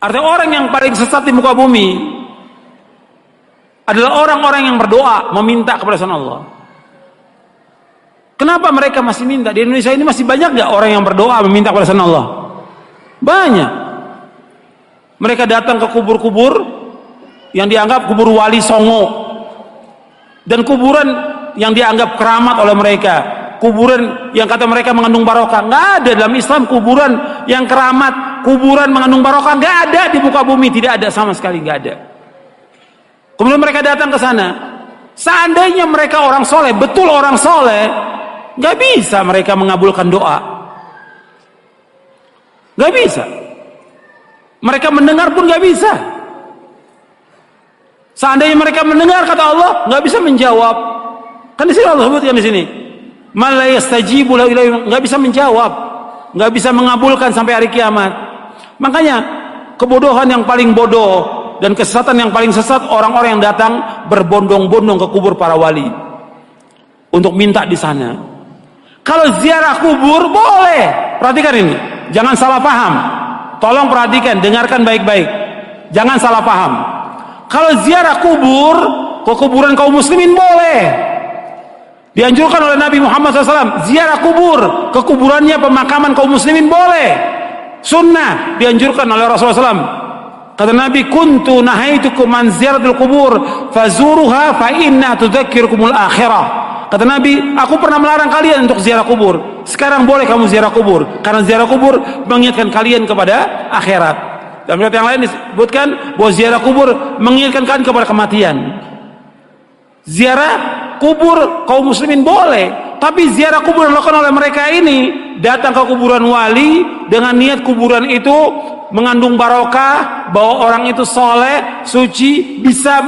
Artinya orang yang paling sesat di muka bumi adalah orang-orang yang berdoa meminta kepada selain Allah. Kenapa mereka masih minta? Di Indonesia ini masih banyak gak orang yang berdoa meminta kepada selain Allah? Banyak. Mereka datang ke kubur-kubur yang dianggap kubur wali songo, dan kuburan yang dianggap keramat oleh mereka, kuburan yang kata mereka mengandung barokah. Nggak ada dalam Islam kuburan yang keramat, kuburan mengandung barokah, nggak ada di muka bumi, tidak ada sama sekali, nggak ada. Kemudian mereka datang ke sana. Seandainya mereka orang soleh, betul orang soleh, nggak bisa mereka mengabulkan doa, nggak bisa. Mereka mendengar pun nggak bisa. Seandainya mereka mendengar kata Allah, nggak bisa menjawab. Kan di sini Allah sebutkan di sini, "Mala yastajibu lahu ilaihi", nggak bisa menjawab, nggak bisa mengabulkan sampai hari kiamat. Makanya kebodohan yang paling bodoh dan kesesatan yang paling sesat orang-orang yang datang berbondong-bondong ke kubur para wali untuk minta di sana. Kalau ziarah kubur boleh, perhatikan ini, jangan salah paham. Tolong perhatikan, dengarkan baik-baik. Jangan salah paham. Kalau ziarah kubur, ke kuburan kaum muslimin boleh. Dianjurkan oleh Nabi Muhammad SAW. Ziarah kubur, ke kuburannya pemakaman kaum muslimin boleh. Sunnah, dianjurkan oleh Rasulullah SAW. Kata Nabi, "Kuntu nahaitukum an ziyaratul kubur, fazuruha fa inna tudzakirukumul akhirah." Kata Nabi, aku pernah melarang kalian untuk ziarah kubur. Sekarang boleh kamu ziarah kubur, karena ziarah kubur mengingatkan kalian kepada akhirat. Dalam riwayat yang lain disebutkan bahwa ziarah kubur mengingatkan kalian kepada kematian. Ziarah kubur kaum muslimin boleh, tapi ziarah kubur yang dilakukan oleh mereka ini, datang ke kuburan wali dengan niat kuburan itu mengandung barokah, bahwa orang itu soleh, suci, bisa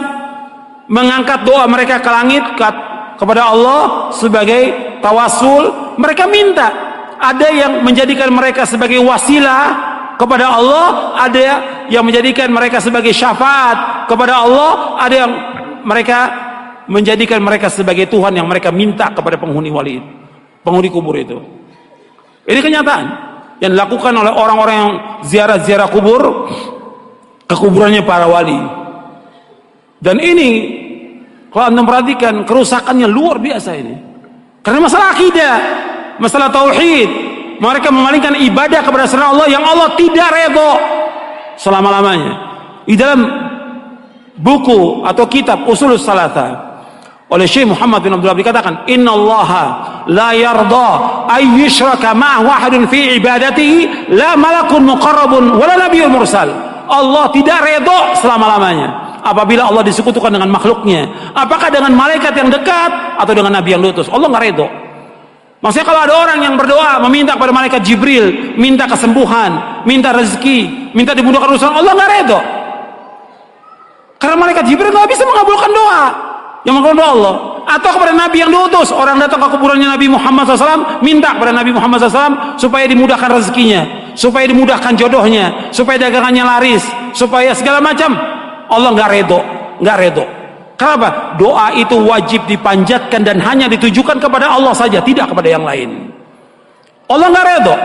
mengangkat doa mereka ke langit, kepada Allah sebagai tawasul. Mereka minta, ada yang menjadikan mereka sebagai wasilah kepada Allah, ada yang menjadikan mereka sebagai syafaat kepada Allah, ada yang mereka menjadikan mereka sebagai Tuhan yang mereka minta kepada penghuni wali, penghuni kubur itu. Ini kenyataan yang dilakukan oleh orang-orang yang ziarah-ziarah kubur ke kuburannya para wali. Dan ini kalau anda perhatikan, kerusakannya luar biasa ini. Karena masalah akidah, masalah tauhid, mereka memalingkan ibadah kepada selain Allah yang Allah tidak redha selama-lamanya. Di dalam buku atau kitab Ushulus Tsalatsa oleh Syekh Muhammad bin Abdul Wahhab dikatakan, "Innallaha la yarda ay yushraka ma'ahu ahadun fi ibadatihi, la malakun muqarrabun wala nabiyyun mursal." Allah tidak redha selama-lamanya apabila Allah disekutukan dengan makhluknya, apakah dengan malaikat yang dekat atau dengan nabi yang diutus. Allah nggak redha. Maksudnya kalau ada orang yang berdoa meminta kepada malaikat Jibril, minta kesembuhan, minta rezeki, minta dimudahkan urusan, Allah nggak redha. Karena malaikat Jibril nggak bisa mengabulkan doa yang mengabulkan doa Allah. Atau kepada nabi yang diutus, orang datang ke kuburannya Nabi Muhammad SAW, minta kepada Nabi Muhammad SAW supaya dimudahkan rezekinya, supaya dimudahkan jodohnya, supaya dagangannya laris, supaya segala macam. Allah nggak redho, nggak redho. Kenapa? Doa itu wajib dipanjatkan dan hanya ditujukan kepada Allah saja, tidak kepada yang lain. Allah nggak redho.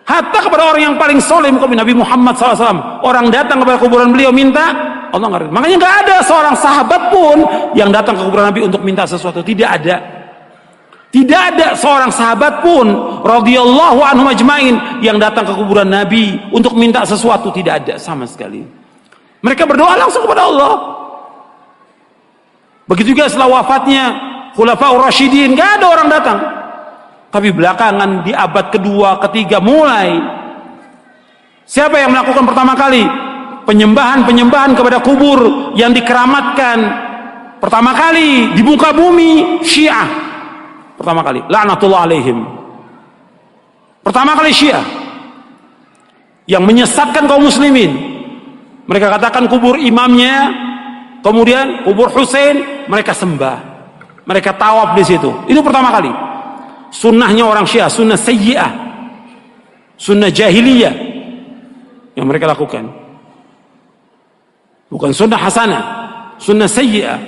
Hatta kepada orang yang paling soleh, Nabi Muhammad SAW, orang datang kepada kuburan beliau minta, Allah nggak redho. Makanya nggak ada seorang sahabat pun yang datang ke kuburan Nabi untuk minta sesuatu, tidak ada. Tidak ada seorang sahabat pun radhiyallahu anhum ajmain yang datang ke kuburan Nabi untuk minta sesuatu, tidak ada sama sekali. Mereka berdoa langsung kepada Allah. Begitu juga setelah wafatnya Khulafaur Rasyidin, gak ada orang datang. Tapi belakangan di abad kedua, ketiga mulai, siapa yang melakukan pertama kali penyembahan kepada kubur yang dikeramatkan pertama kali di muka bumi? Syiah. Pertama kali, laknatullah alaihim. Pertama kali Syiah yang menyesatkan kaum muslimin. Mereka katakan kubur imamnya, kemudian kubur Husain mereka sembah, mereka tawaf di situ. Itu pertama kali. Sunnahnya orang Syiah, sunnah sayyi'ah, sunnah jahiliyah yang mereka lakukan. Bukan sunnah hasanah, sunnah sayyi'ah.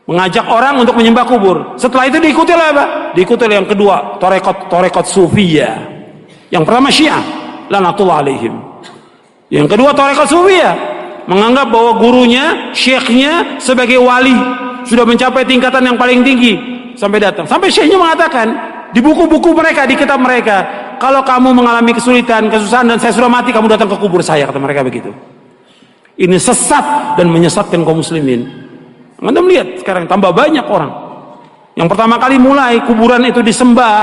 Mengajak orang untuk menyembah kubur. Setelah itu diikuti oleh apa? Diikuti oleh yang kedua, tarekat sufiyah. Yang pertama Syiah, laknatullah alaihim. Yang kedua, tarekat sufiyah menganggap bahwa gurunya, syekhnya sebagai wali, sudah mencapai tingkatan yang paling tinggi sampai datang. Sampai syekhnya mengatakan di buku-buku mereka, di kitab mereka, kalau kamu mengalami kesulitan, kesusahan dan saya sudah mati, kamu datang ke kubur saya, kata mereka begitu. Ini sesat dan menyesatkan kaum muslimin. Anda melihat sekarang tambah banyak orang yang pertama kali mulai kuburan itu disembah,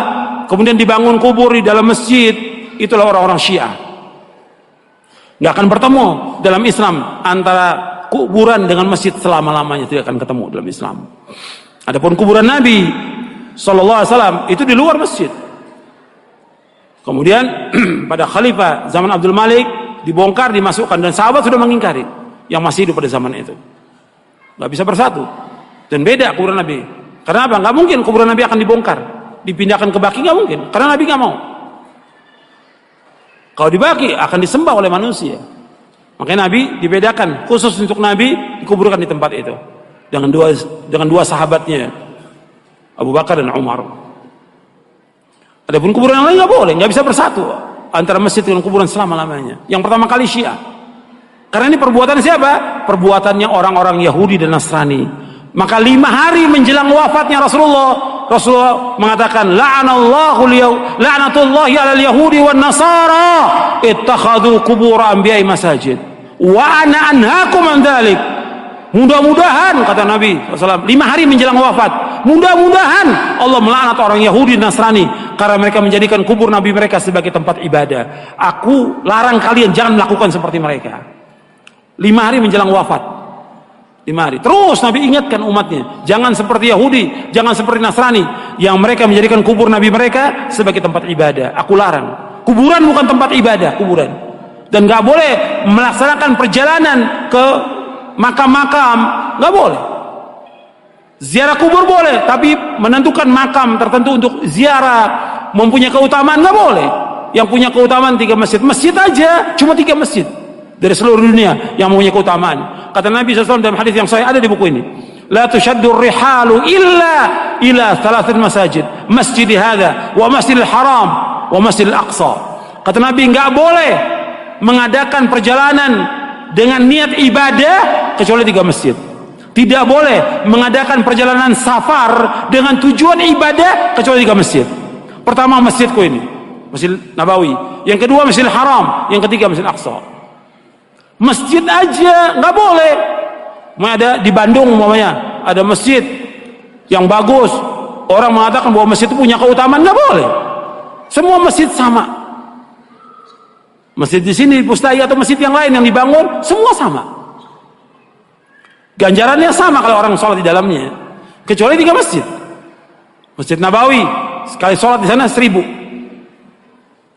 kemudian dibangun kubur di dalam masjid, itulah orang-orang Syiah. Nggak akan bertemu dalam Islam antara kuburan dengan masjid, selama-lamanya tidak akan ketemu dalam Islam. Adapun kuburan Nabi SAW itu di luar masjid. Kemudian pada khalifah zaman Abdul Malik dibongkar, dimasukkan, dan sahabat sudah mengingkari yang masih hidup pada zaman itu. Nggak bisa bersatu dan beda kuburan Nabi. Karena apa? Nggak mungkin kuburan Nabi akan dibongkar, dipindahkan ke Baqi, nggak mungkin. Karena Nabi nggak mau. Kalau di Baqi akan disembah oleh manusia. Makanya Nabi dibedakan khusus untuk Nabi, dikuburkan di tempat itu dengan dua sahabatnya, Abu Bakar dan Umar. Adapun kuburan yang lain nggak boleh, nggak bisa bersatu antara masjid dengan kuburan selama-lamanya. Yang pertama kali Syiah. Karena ini perbuatan siapa? Perbuatannya orang-orang Yahudi dan Nasrani. Maka 5 hari menjelang wafatnya Rasulullah mengatakan, la'natullahi 'alal yahudi wan nasara ittakhadhu qubur anbiya'i masajid wa ana anhaakum an dzalik. Mudah-mudahan, kata Nabi SAW, 5 hari menjelang wafat, mudah-mudahan Allah melaknat orang Yahudi dan Nasrani karena mereka menjadikan kubur Nabi mereka sebagai tempat ibadah. Aku larang kalian jangan melakukan seperti mereka. 5 hari menjelang wafat, 5 hari. Terus Nabi ingatkan umatnya, jangan seperti Yahudi, jangan seperti Nasrani yang mereka menjadikan kubur Nabi mereka sebagai tempat ibadah. Aku larang. Kuburan bukan tempat ibadah, kuburan. Dan gak boleh melaksanakan perjalanan ke makam-makam, nggak boleh. Ziarah kubur boleh, tapi menentukan makam tertentu untuk ziarah mempunyai keutamaan nggak boleh. Yang punya keutamaan 3 masjid aja, cuma 3 masjid dari seluruh dunia yang mempunyai keutamaan. Kata Nabi SAW dalam hadis yang sahih, ada di buku ini, la tushaddu rihalu illa ila 3 masajid, masjid hadza wa masjidil haram wa masjidil aqsa. Kata Nabi, nggak boleh mengadakan perjalanan dengan niat ibadah kecuali 3 masjid. Tidak boleh mengadakan perjalanan safar dengan tujuan ibadah kecuali 3 masjid. Pertama masjidku ini, Masjid Nabawi. Yang kedua Masjidil Haram. Yang ketiga Masjid Aqsa. Masjid aja nggak boleh. Ada di Bandung umpamanya, ada masjid yang bagus, orang mengatakan bahwa masjid itu punya keutamaan, nggak boleh. Semua masjid sama. Masjid di sini, Pustai atau masjid yang lain yang dibangun, semua sama. Ganjarannya sama kalau orang sholat di dalamnya. Kecuali 3 masjid. Masjid Nabawi, sekali sholat di sana 1000.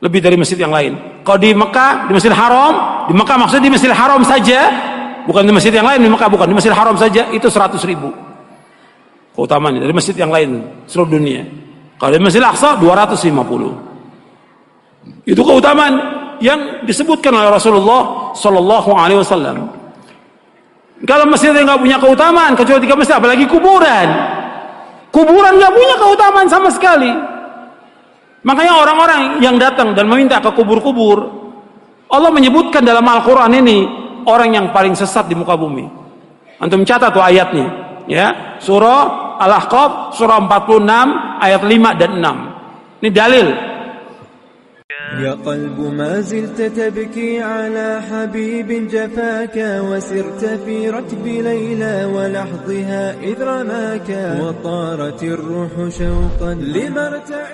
Lebih dari masjid yang lain. Kalau di Mekah, di Masjidil Haram, di Mekah maksudnya di Masjidil Haram saja, bukan di masjid yang lain, di Mekah bukan, di Masjidil Haram saja, itu 100.000. Keutamaannya dari masjid yang lain seluruh dunia. Kalau di Masjidil Aqsa 250. Itu keutamaan yang disebutkan oleh Rasulullah Sallallahu Alaihi Wasallam. Kalau masjid yang nggak punya keutamaan kecuali 3 masjid, apalagi kuburan. Kuburan nggak punya keutamaan sama sekali. Makanya orang-orang yang datang dan meminta ke kubur-kubur, Allah menyebutkan dalam Al-Quran ini orang yang paling sesat di muka bumi. Antum catat tuh ayatnya, ya, surah Al-Ahqaf, surah 46 ayat 5 dan 6. Ini dalil. يا قلب ما زلت تبكي على حبيب جفاك وسرت في ركب ليلى ولحظها إذ رماك وطارت الروح شوقا لمرتع